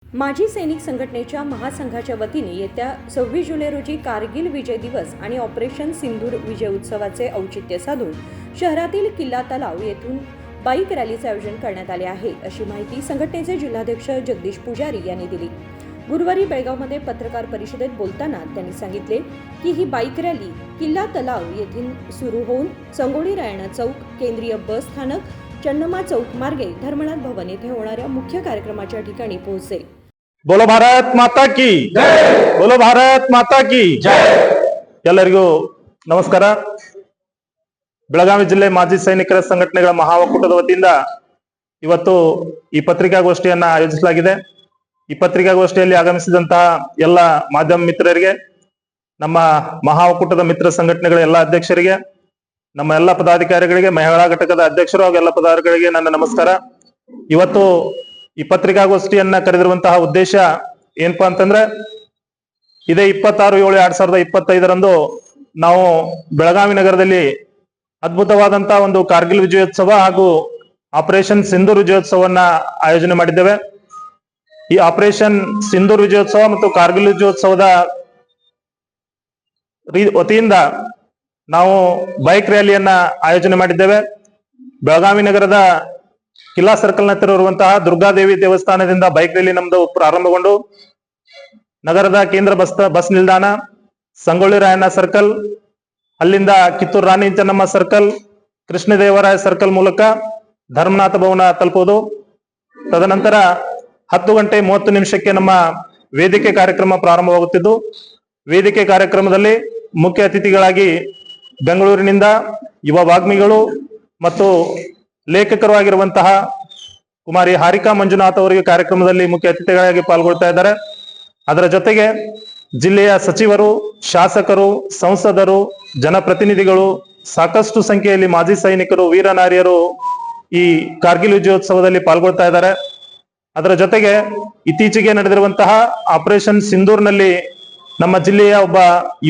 माजी सैनिक संघटनेच्या महासंघाच्या वतीने येत्या 26 जुलै रोजी कारगिल विजय दिवस आणि ऑपरेशन सिंदूर विजय उत्सवाचे औचित्य साधून शहरातील किल्ला तलाव येथून बाईक रॅलीचे आयोजन करण्यात आले आहे, अशी माहिती संघटनेचे जिल्हाध्यक्ष जगदीश पुजारी यांनी दिली। गुरुवारी बेळगावमध्ये पत्रकार परिषदेत बोलताना त्यांनी सांगितले की ही बाईक रॅली किल्ला तलाव येथून सुरू होऊन संगोळी रायणा चौक, केंद्रीय बस स्थानक, चन्नम्मा चौक मार्गे धर्मनाथ भवन येथे होणाऱ्या मुख्य कार्यक्रमाच्या ठिकाणी पोहोचेल। बोलो भारत माता की जय, बोलो भारत माता की जय। ಎಲ್ಲರಿಗೂ ನಮಸ್ಕಾರ। ಬೆಳಗಾವಿ ಜಿಲ್ಲೆ ಮಾಜಿ ಸೈನಿಕರ ಸಂಘಟನೆಗಳ ಮಹಾ ಒಕ್ಕೂಟದ ವತಿಯಿಂದ ಇವತ್ತು ಈ ಪತ್ರಿಕಾಗೋಷ್ಠಿಯನ್ನ ಆಯೋಜಿಸಲಾಗಿದೆ। ಈ ಪತ್ರಿಕಾಗೋಷ್ಠಿಯಲ್ಲಿ ಆಗಮಿಸಿದಂತಹ ಎಲ್ಲ ಮಾಧ್ಯಮ ಮಿತ್ರರಿಗೆ, ನಮ್ಮ ಮಹಾ ಒಕ್ಕೂಟದ ಮಿತ್ರ ಸಂಘಟನೆಗಳ ಎಲ್ಲ ಅಧ್ಯಕ್ಷರಿಗೆ, ನಮ್ಮ ಎಲ್ಲ ಪದಾಧಿಕಾರಿಗಳಿಗೆ, ಮಹಿಳಾ ಘಟಕದ ಅಧ್ಯಕ್ಷರು ಹಾಗೂ ಎಲ್ಲ ಪದಾಧಿಕಾರಿಗಳಿಗೆ ನನ್ನ ನಮಸ್ಕಾರ। ಇವತ್ತು ಈ ಪತ್ರಿಕಾಗೋಷ್ಠಿಯನ್ನ ಕರೆದಿರುವಂತಹ ಉದ್ದೇಶ ಏನಪ್ಪಾ ಅಂತಂದ್ರೆ, ಇದೇ 26/7/2025 ನಾವು ಬೆಳಗಾವಿ ನಗರದಲ್ಲಿ ಅದ್ಭುತವಾದಂತಹ ಒಂದು ಕಾರ್ಗಿಲ್ ವಿಜಯೋತ್ಸವ ಹಾಗೂ ಆಪರೇಷನ್ ಸಿಂಧೂರ್ ವಿಜಯೋತ್ಸವನ್ನ ಆಯೋಜನೆ ಮಾಡಿದ್ದೇವೆ। ಈ ಆಪರೇಷನ್ ಸಿಂಧೂರ್ ವಿಜಯೋತ್ಸವ ಮತ್ತು ಕಾರ್ಗಿಲ್ ವಿಜಯೋತ್ಸವದ ವತಿಯಿಂದ ನಾವು ಬೈಕ್ ರ್ಯಾಲಿಯನ್ನ ಆಯೋಜನೆ ಮಾಡಿದ್ದೇವೆ। ಬೆಳಗಾವಿ ನಗರದ ಕಿಲ್ಲಾ ಸರ್ಕಲ್ ಹತ್ತಿರ ಇರುವಂತಹ ದುರ್ಗಾದೇವಿ ದೇವಸ್ಥಾನದಿಂದ ಬೈಕ್ ರ್ಯಾಲಿ ನಮ್ದು ಪ್ರಾರಂಭಗೊಂಡು ನಗರದ ಕೇಂದ್ರ ಬಸ್ ನಿಲ್ದಾಣ, ಸಂಗೊಳ್ಳಿ ರಾಯಣ್ಣ ಸರ್ಕಲ್, ಅಲ್ಲಿಂದ ಕಿತ್ತೂರು ರಾಣಿ ಚೆನ್ನಮ್ಮ ಸರ್ಕಲ್, ಕೃಷ್ಣದೇವರಾಯ ಸರ್ಕಲ್ ಮೂಲಕ ಧರ್ಮನಾಥ ಭವನ ತಲುಪುವುದು। ತದನಂತರ 10:30 ನಮ್ಮ ವೇದಿಕೆ ಕಾರ್ಯಕ್ರಮ ಪ್ರಾರಂಭವಾಗುತ್ತಿದ್ದು, ವೇದಿಕೆ ಕಾರ್ಯಕ್ರಮದಲ್ಲಿ ಮುಖ್ಯ ಅತಿಥಿಗಳಾಗಿ ಬೆಂಗಳೂರಿನಿಂದ ಯುವ ವಾಗ್ಮಿಗಳು ಮತ್ತು ಲೇಖಕರು ಆಗಿರುವಂತಹ ಕುಮಾರಿ ಹಾರಿಕಾ ಮಂಜುನಾಥ್ ಅವರಿಗೆ ಕಾರ್ಯಕ್ರಮದಲ್ಲಿ ಮುಖ್ಯ ಅತಿಥಿಗಳಾಗಿ ಪಾಲ್ಗೊಳ್ತಾ ಇದ್ದಾರೆ। ಅದರ ಜೊತೆಗೆ ಜಿಲ್ಲೆಯ ಸಚಿವರು, ಶಾಸಕರು, ಸಂಸದರು, ಜನಪ್ರತಿನಿಧಿಗಳು, ಸಾಕಷ್ಟು ಸಂಖ್ಯೆಯಲ್ಲಿ ಮಾಜಿ ಸೈನಿಕರು, ವೀರನಾರಿಯರು ಈ ಕಾರ್ಗಿಲ್ ವಿಜಯೋತ್ಸವದಲ್ಲಿ ಪಾಲ್ಗೊಳ್ತಾ ಇದ್ದಾರೆ। ಅದರ ಜೊತೆಗೆ ಇತ್ತೀಚೆಗೆ ನಡೆದಿರುವಂತಹ ಆಪರೇಷನ್ ಸಿಂಧೂರ್ನಲ್ಲಿ ನಮ್ಮ ಜಿಲ್ಲೆಯ ಒಬ್ಬ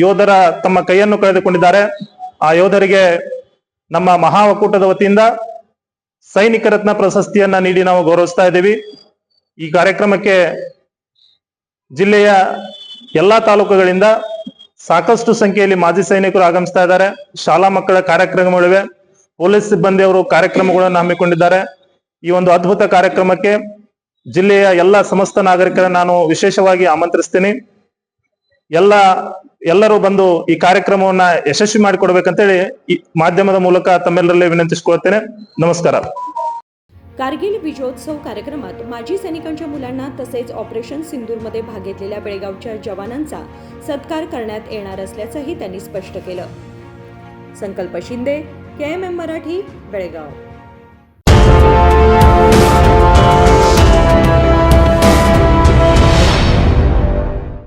ಯೋಧರ ತಮ್ಮ ಕೈಯನ್ನು ಕಳೆದುಕೊಂಡಿದ್ದಾರೆ। ಆ ಯೋಧರಿಗೆ ನಮ್ಮ ಮಹಾ ಒಕ್ಕೂಟದ ವತಿಯಿಂದ ಸೈನಿಕ ರತ್ನ ಪ್ರಶಸ್ತಿಯನ್ನ ನೀಡಿ ನಾವು ಗೌರವಿಸ್ತಾ ಇದ್ದೀವಿ। ಈ ಕಾರ್ಯಕ್ರಮಕ್ಕೆ ಜಿಲ್ಲೆಯ ಎಲ್ಲಾ ತಾಲೂಕುಗಳಿಂದ ಸಾಕಷ್ಟು ಸಂಖ್ಯೆಯಲ್ಲಿ ಮಾಜಿ ಸೈನಿಕರು ಆಗಮಿಸ್ತಾ ಇದ್ದಾರೆ। ಶಾಲಾ ಮಕ್ಕಳ ಕಾರ್ಯಕ್ರಮಗಳಿವೆ, ಪೊಲೀಸ್ ಸಿಬ್ಬಂದಿಯವರು ಕಾರ್ಯಕ್ರಮಗಳನ್ನು ಹಮ್ಮಿಕೊಂಡಿದ್ದಾರೆ। ಈ ಒಂದು ಅದ್ಭುತ ಕಾರ್ಯಕ್ರಮಕ್ಕೆ ಜಿಲ್ಲೆಯ ಎಲ್ಲ ಸಮಸ್ತ ನಾಗರಿಕರನ್ನು ನಾನು ವಿಶೇಷವಾಗಿ ಆಮಂತ್ರಿಸ್ತೀನಿ। ಎಲ್ಲರೂ ಬಂದು ಈ ಕಾರ್ಯಕ್ರಮವನ್ನ ಯಶಸ್ವಿ ಮಾಡಿಕೊಡ್ಬೇಕಂತೇಳಿ ಈ ಮಾಧ್ಯಮದ ಮೂಲಕ ತಮ್ಮೆಲ್ಲರಲ್ಲಿ ವಿನಂತಿಸಿಕೊಳ್ತೇನೆ। नमस्कार। कारगिल विजयोत्सव कार्यक्रमात माजी सैनिकांच्या मुलांना तसेच ऑपरेशन सिंदूरमध्ये भाग घेतलेल्या बेळगावच्या जवानांचा सत्कार करण्यात येणार असल्याचंही त्यांनी स्पष्ट केलं। संकल्प शिंदे, KMM मराठी, बेळगाव।